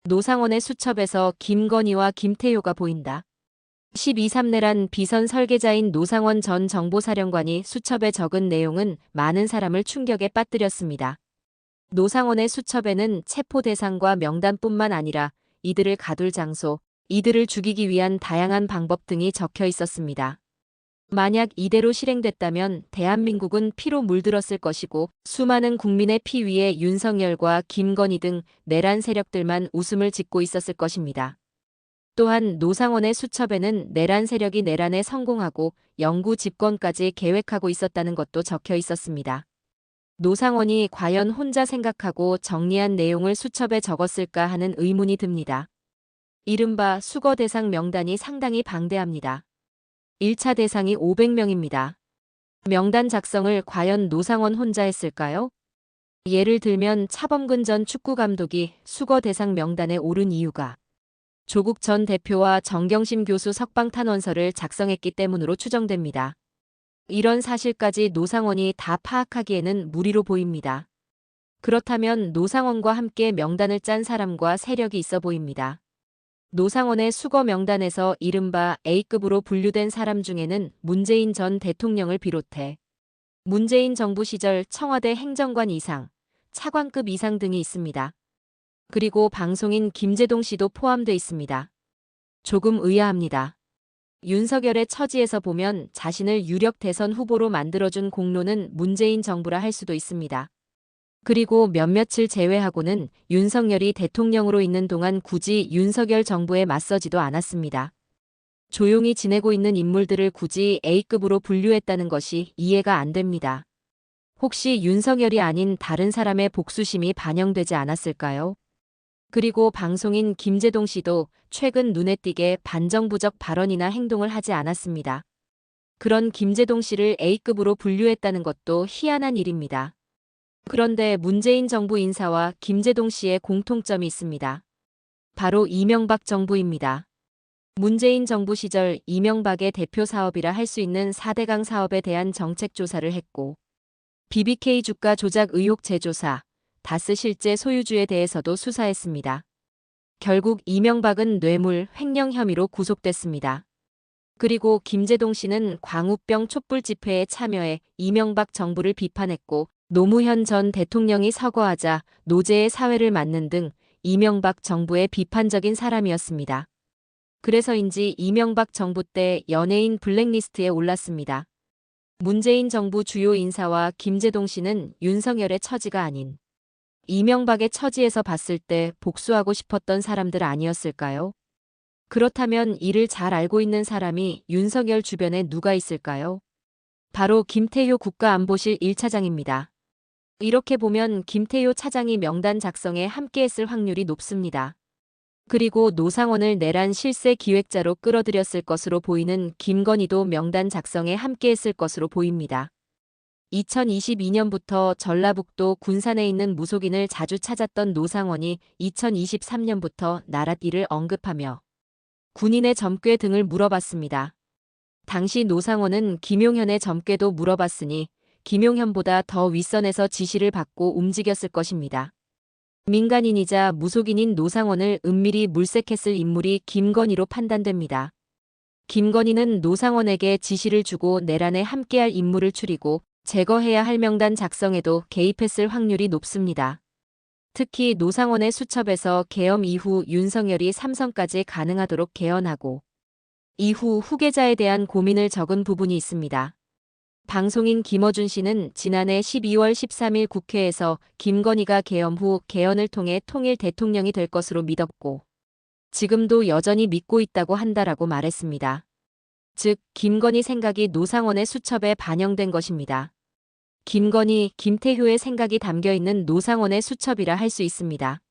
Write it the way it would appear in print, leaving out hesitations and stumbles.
노상원의 수첩에서 김건희와 김태효가 보인다. 12.3내란 비선 설계자인 노상원 전 정보사령관이 수첩에 적은 내용은 많은 사람을 충격에 빠뜨렸습니다. 노상원의 수첩에는 체포 대상과 명단뿐만 아니라 이들을 가둘 장소, 이들을 죽이기 위한 다양한 방법 등이 적혀 있었습니다. 만약 이대로 실행됐다면 대한민국은 피로 물들었을 것이고 수많은 국민의 피 위에 윤석열과 김건희 등 내란 세력들만 웃음을 짓고 있었을 것입니다. 또한 노상원의 수첩에는 내란 세력이 내란에 성공하고 영구 집권까지 계획하고 있었다는 것도 적혀 있었습니다. 노상원이 과연 혼자 생각하고 정리한 내용을 수첩에 적었을까 하는 의문이 듭니다. 이른바 수거 대상 명단이 상당히 방대합니다. 1차 대상이 500명입니다. 명단 작성을 과연 노상원 혼자 했을까요? 예를 들면 차범근 전 축구감독이 수거 대상 명단에 오른 이유가 조국 전 대표와 정경심 교수 석방탄원서를 작성했기 때문으로 추정됩니다. 이런 사실까지 노상원이 다 파악하기에는 무리로 보입니다. 그렇다면 노상원과 함께 명단을 짠 사람과 세력이 있어 보입니다. 노상원의 수거 명단에서 이른바 A급으로 분류된 사람 중에는 문재인 전 대통령을 비롯해 문재인 정부 시절 청와대 행정관 이상, 차관급 이상 등이 있습니다. 그리고 방송인 김제동 씨도 포함돼 있습니다. 조금 의아합니다. 윤석열의 처지에서 보면 자신을 유력 대선 후보로 만들어준 공로는 문재인 정부라 할 수도 있습니다. 그리고 몇몇을 제외하고는 윤석열이 대통령으로 있는 동안 굳이 윤석열 정부에 맞서지도 않았습니다. 조용히 지내고 있는 인물들을 굳이 A급으로 분류했다는 것이 이해가 안 됩니다. 혹시 윤석열이 아닌 다른 사람의 복수심이 반영되지 않았을까요? 그리고 방송인 김제동 씨도 최근 눈에 띄게 반정부적 발언이나 행동을 하지 않았습니다. 그런 김제동 씨를 A급으로 분류했다는 것도 희한한 일입니다. 그런데 문재인 정부 인사와 김제동 씨의 공통점이 있습니다. 바로 이명박 정부입니다. 문재인 정부 시절 이명박의 대표 사업이라 할 수 있는 4대강 사업에 대한 정책 조사를 했고 BBK 주가 조작 의혹 재조사, 다스 실제 소유주에 대해서도 수사했습니다. 결국 이명박은 뇌물, 횡령 혐의로 구속됐습니다. 그리고 김제동 씨는 광우병 촛불 집회에 참여해 이명박 정부를 비판했고 노무현 전 대통령이 서거하자 노제의 사회를 맡는 등 이명박 정부의 비판적인 사람이었습니다. 그래서인지 이명박 정부 때 연예인 블랙리스트에 올랐습니다. 문재인 정부 주요 인사와 김제동 씨는 윤석열의 처지가 아닌 이명박의 처지에서 봤을 때 복수하고 싶었던 사람들 아니었을까요? 그렇다면 이를 잘 알고 있는 사람이 윤석열 주변에 누가 있을까요? 바로 김태효 국가안보실 1차장입니다. 이렇게 보면 김태효 차장이 명단 작성에 함께했을 확률이 높습니다. 그리고 노상원을 내란 실세 기획자로 끌어들였을 것으로 보이는 김건희도 명단 작성에 함께했을 것으로 보입니다. 2022년부터 전라북도 군산에 있는 무속인을 자주 찾았던 노상원이 2023년부터 나랏일을 언급하며 군인의 점괘 등을 물어봤습니다. 당시 노상원은 김용현의 점괘도 물어봤으니 김용현보다 더 윗선에서 지시를 받고 움직였을 것입니다. 민간인이자 무속인인 노상원을 은밀히 물색했을 인물이 김건희로 판단됩니다. 김건희는 노상원에게 지시를 주고 내란에 함께할 인물을 추리고 제거해야 할 명단 작성에도 개입했을 확률이 높습니다. 특히 노상원의 수첩에서 계엄 이후 윤석열이 삼선까지 가능하도록 개헌하고 이후 후계자에 대한 고민을 적은 부분이 있습니다. 방송인 김어준 씨는 지난해 12월 13일 국회에서 김건희가 계엄 후 개헌을 통해 통일 대통령이 될 것으로 믿었고 지금도 여전히 믿고 있다고 한다라고 말했습니다. 즉, 김건희 생각이 노상원의 수첩에 반영된 것입니다. 김건희, 김태효의 생각이 담겨 있는 노상원의 수첩이라 할 수 있습니다.